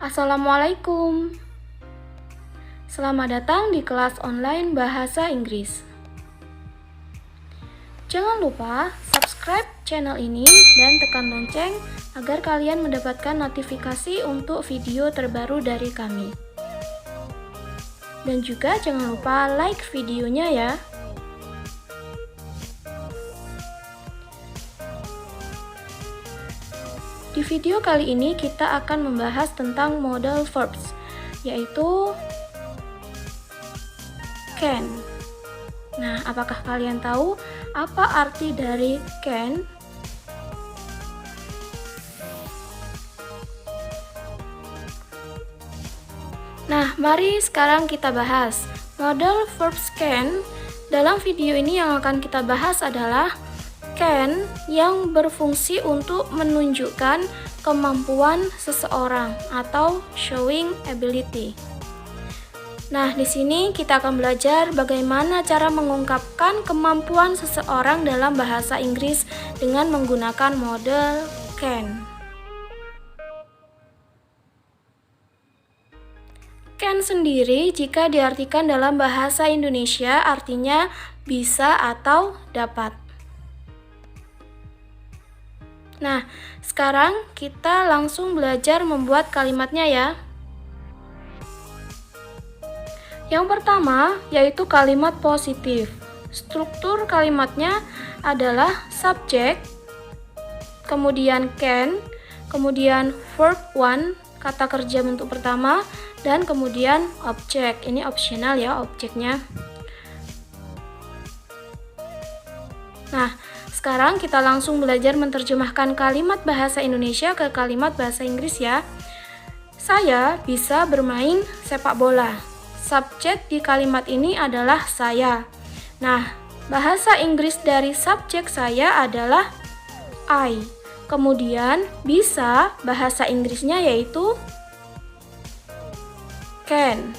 Assalamualaikum. Selamat datang di kelas online Bahasa Inggris. Jangan lupa subscribe channel ini dan tekan lonceng agar kalian mendapatkan notifikasi untuk video terbaru dari kami. Dan juga jangan lupa like videonya ya. Di video kali ini kita akan membahas tentang modal verbs, yaitu can. Nah, apakah kalian tahu apa arti dari can? Nah, mari sekarang kita bahas modal verbs can. Dalam video ini yang akan kita bahas adalah can yang berfungsi untuk menunjukkan kemampuan seseorang atau showing ability. Nah, di sini kita akan belajar bagaimana cara mengungkapkan kemampuan seseorang dalam bahasa Inggris dengan menggunakan model can. Can sendiri jika diartikan dalam bahasa Indonesia artinya bisa atau dapat. Nah, sekarang kita langsung belajar membuat kalimatnya ya. Yang pertama yaitu kalimat positif. Struktur kalimatnya adalah subjek, kemudian can, kemudian verb one, kata kerja bentuk pertama, dan kemudian objek. Ini optional ya objeknya. Nah, sekarang kita langsung belajar menerjemahkan kalimat bahasa Indonesia ke kalimat bahasa Inggris ya. Saya bisa bermain sepak bola. Subjek di kalimat ini adalah saya. Nah, bahasa Inggris dari subjek saya adalah I. Kemudian bisa bahasa Inggrisnya yaitu can.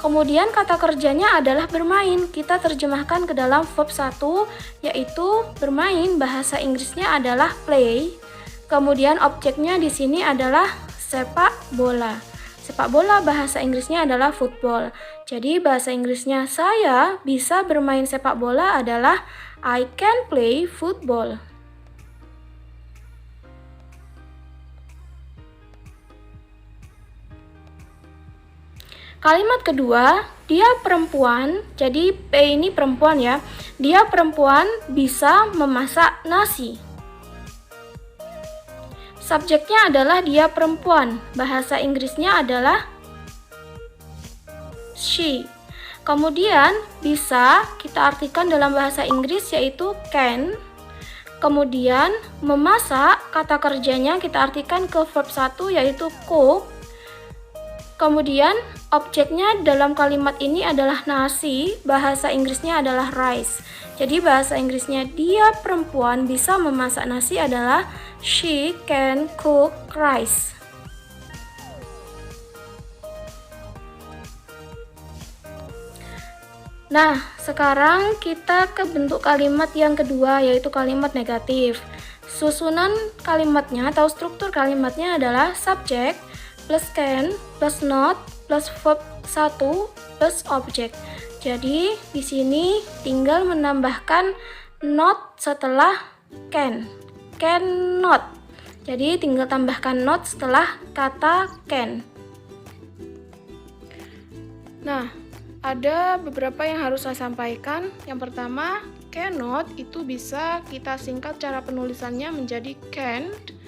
Kemudian kata kerjanya adalah bermain. Kita terjemahkan ke dalam verb 1 yaitu bermain, bahasa Inggrisnya adalah play. Kemudian objeknya di sini adalah sepak bola. Sepak bola bahasa Inggrisnya adalah football. Jadi bahasa Inggrisnya saya bisa bermain sepak bola adalah I can play football. Kalimat kedua, dia perempuan, jadi P ini perempuan ya. Dia perempuan bisa memasak nasi. Subjeknya adalah dia perempuan, bahasa Inggrisnya adalah she. Kemudian bisa kita artikan dalam bahasa Inggris yaitu can. Kemudian memasak, kata kerjanya kita artikan ke verb 1 yaitu cook. Kemudian objeknya dalam kalimat ini adalah nasi, bahasa Inggrisnya adalah rice. Jadi bahasa Inggrisnya dia perempuan bisa memasak nasi adalah she can cook rice. Nah, sekarang kita ke bentuk kalimat yang kedua yaitu kalimat negatif. Susunan kalimatnya atau struktur kalimatnya adalah subjek plus can, plus not, plus verb 1, plus objek. Jadi, di sini tinggal menambahkan not setelah can. Cannot. Jadi, tinggal tambahkan not setelah kata can. Nah, ada beberapa yang harus saya sampaikan. Yang pertama, cannot itu bisa kita singkat cara penulisannya menjadi can't.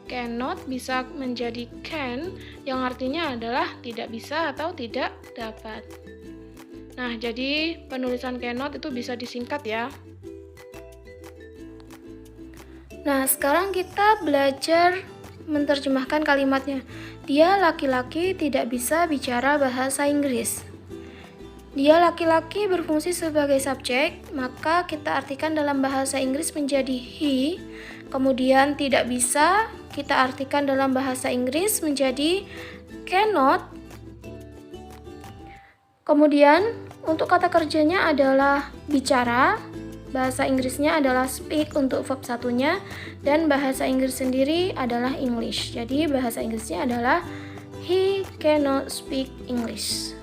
Cannot bisa menjadi can, yang artinya adalah tidak bisa atau tidak dapat. Nah, jadi penulisan cannot itu bisa disingkat ya. Nah, sekarang kita belajar menerjemahkan kalimatnya. Dia laki-laki tidak bisa bicara bahasa Inggris. Dia laki-laki berfungsi sebagai subjek, maka kita artikan dalam bahasa Inggris menjadi he. Kemudian tidak bisa kita artikan dalam bahasa Inggris menjadi cannot. Kemudian untuk kata kerjanya adalah bicara, bahasa Inggrisnya adalah speak untuk verb satunya, dan bahasa Inggris sendiri adalah English. Jadi bahasa Inggrisnya adalah He cannot speak English.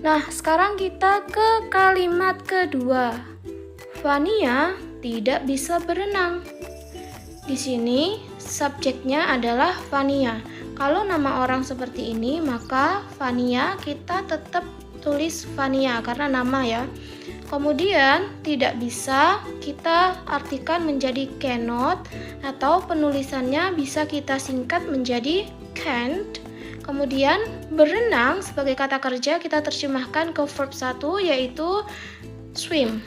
Nah, sekarang kita ke kalimat kedua. Vania tidak bisa berenang. Di sini subjeknya adalah Vania. Kalau nama orang seperti ini, maka Vania kita tetap tulis Vania karena nama ya. Kemudian tidak bisa kita artikan menjadi cannot, atau penulisannya bisa kita singkat menjadi can't. Kemudian berenang sebagai kata kerja kita terjemahkan ke verb 1 yaitu swim.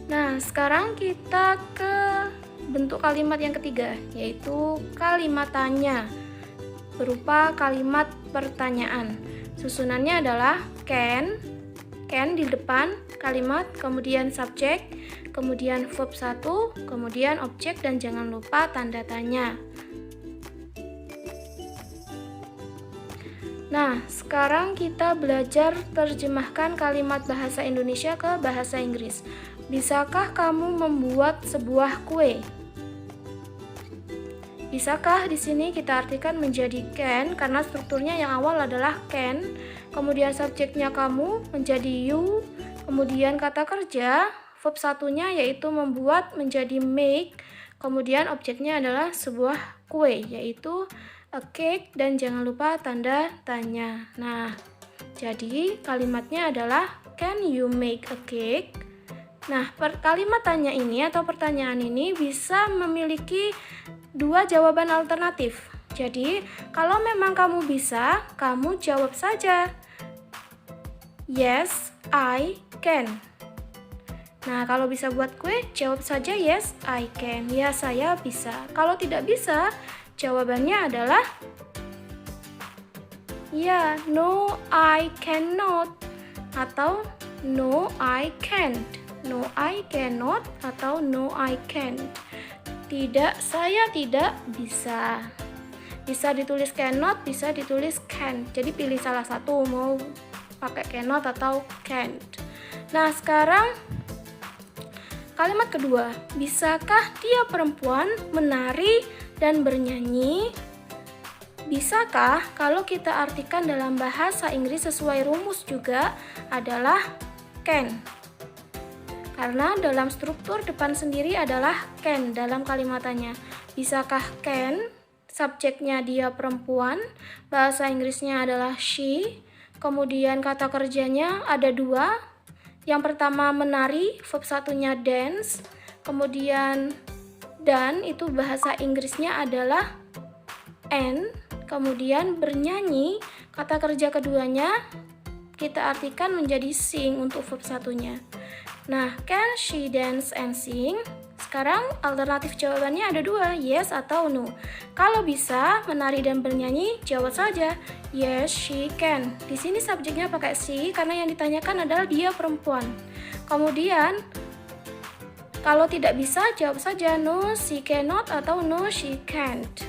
Nah, sekarang kita ke bentuk kalimat yang ketiga, yaitu kalimat tanya berupa kalimat pertanyaan. Susunannya adalah can di depan kalimat, kemudian subjek, kemudian verb 1, kemudian objek, dan jangan lupa tanda tanya. Nah, sekarang kita belajar terjemahkan kalimat bahasa Indonesia ke bahasa Inggris. Bisakah kamu membuat sebuah kue? Bisakah di sini kita artikan menjadi can karena strukturnya yang awal adalah can, kemudian subjeknya kamu menjadi you, kemudian kata kerja verb satunya yaitu membuat menjadi make, kemudian objeknya adalah sebuah kue yaitu a cake, dan jangan lupa tanda tanya. Nah, jadi kalimatnya adalah can you make a cake? Nah, kalimat tanya ini atau pertanyaan ini bisa memiliki dua jawaban alternatif. Jadi, kalau memang kamu bisa, kamu jawab saja yes, I can. Nah, kalau bisa buat kue, jawab saja yes, I can. Ya, saya bisa. Kalau tidak bisa, jawabannya adalah ya, no, I cannot, atau no, I can't. No, I cannot, atau no, I can't. Tidak, saya tidak bisa. Bisa ditulis cannot, bisa ditulis can. Jadi pilih salah satu, mau pakai cannot atau can't. Nah, sekarang kalimat kedua. Bisakah dia perempuan menari dan bernyanyi? Bisakah kalau kita artikan dalam bahasa Inggris sesuai rumus juga adalah can. Karena dalam struktur depan sendiri adalah can dalam kalimatannya. Bisakah can, subjeknya dia perempuan, bahasa Inggrisnya adalah she, kemudian kata kerjanya ada dua. Yang pertama menari, verb satunya dance, kemudian dan itu bahasa Inggrisnya adalah and, kemudian bernyanyi, kata kerja keduanya kita artikan menjadi sing untuk verb satunya. Nah, can she dance and sing? Sekarang alternatif jawabannya ada dua, yes atau no. Kalau bisa menari dan bernyanyi, jawab saja yes, she can. Di sini subjeknya pakai she karena yang ditanyakan adalah dia perempuan. Kemudian kalau tidak bisa, jawab saja no, she cannot, atau no, she can't.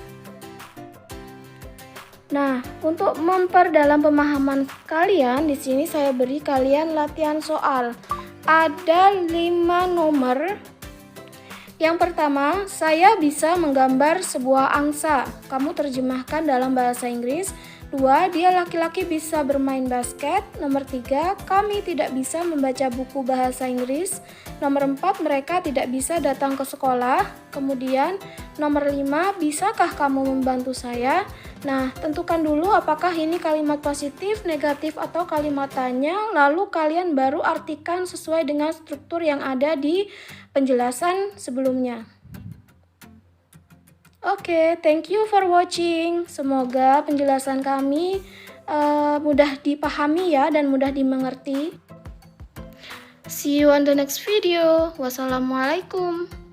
Nah, untuk memperdalam pemahaman kalian, di sini saya beri kalian latihan soal. Ada 5 nomor. Yang pertama, saya bisa menggambar sebuah angsa. Kamu terjemahkan dalam bahasa Inggris. 2, dia laki-laki bisa bermain basket. Nomor 3, kami tidak bisa membaca buku bahasa Inggris. Nomor 4, mereka tidak bisa datang ke sekolah. Kemudian, nomor 5, bisakah kamu membantu saya? Nah, tentukan dulu apakah ini kalimat positif, negatif, atau kalimat tanya, lalu kalian baru artikan sesuai dengan struktur yang ada di penjelasan sebelumnya. Oke, thank you for watching. Semoga penjelasan kami mudah dipahami ya dan mudah dimengerti. See you on the next video. Wassalamualaikum.